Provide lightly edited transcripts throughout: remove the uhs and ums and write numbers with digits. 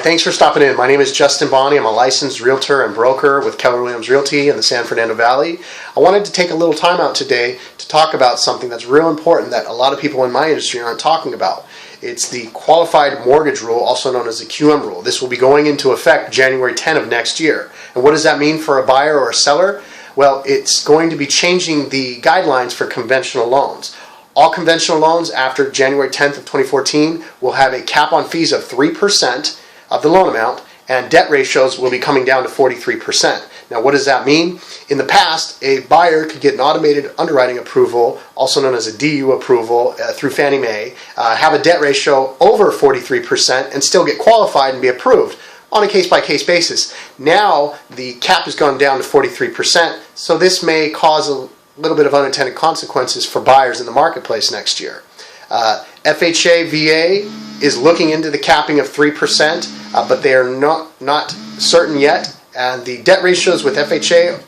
thanks for stopping in. My name is Justin Bonney. I'm a licensed realtor and broker with Keller Williams Realty in the San Fernando Valley. I wanted to take a little time out today to talk about something that's real important that a lot of people in my industry aren't talking about. It's the qualified mortgage rule, also known as the QM rule. This will be going into effect January 10 of next year. And what does that mean for a buyer or a seller? Well, it's going to be changing the guidelines for conventional loans. All conventional loans after January 10th of 2014 will have a cap on fees of 3% of the loan amount, and debt ratios will be coming down to 43%. Now, what does that mean? In the past, a buyer could get an automated underwriting approval, also known as a DU approval, through Fannie Mae, have a debt ratio over 43%, and still get qualified and be approved on a case-by-case basis. Now, the cap has gone down to 43%, so this may cause a little bit of unintended consequences for buyers in the marketplace next year. FHA VA is looking into the capping of 3%, but they are not certain yet. And the debt ratios with FHA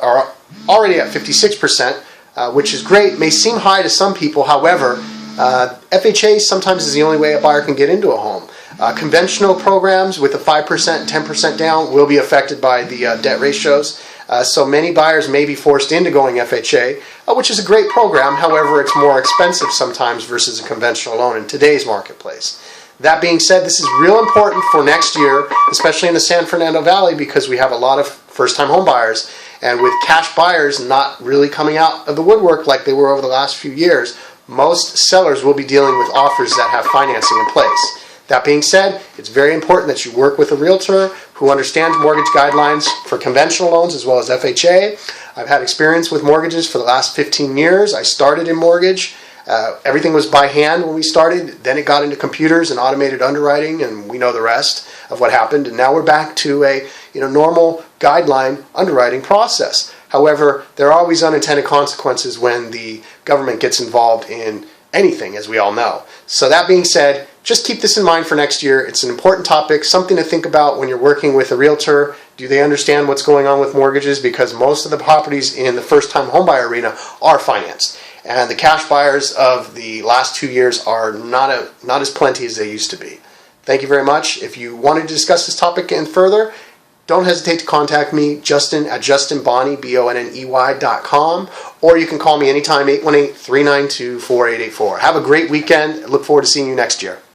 are already at 56%, which is great. May seem high to some people. However, FHA sometimes is the only way a buyer can get into a home. Conventional programs with a 5%, 10% down will be affected by the debt ratios. So many buyers may be forced into going FHA, which is a great program. However, it's more expensive sometimes versus a conventional loan in today's marketplace. That being said, this is real important for next year, especially in the San Fernando Valley, because we have a lot of first-time home buyers. And with cash buyers not really coming out of the woodwork like they were over the last few years, most sellers will be dealing with offers that have financing in place. That being said, it's very important that you work with a realtor who understands mortgage guidelines for conventional loans as well as FHA. I've had experience with mortgages for the last 15 years. I started in mortgage. Everything was by hand when we started. Then it got into computers and automated underwriting, and we know the rest of what happened. And now we're back to a normal guideline underwriting process. However, there are always unintended consequences when the government gets involved in anything, as we all know. So that being said, just keep this in mind for next year. It's an important topic, something to think about when you're working with a realtor. Do they understand what's going on with mortgages? Because most of the properties in the first-time homebuyer arena are financed. And the cash buyers of the last 2 years are not as plenty as they used to be. Thank you very much. If you wanted to discuss this topic and further, don't hesitate to contact me, Justin at justinbonney.com, or you can call me anytime, 818-392-4884. Have a great weekend. I look forward to seeing you next year.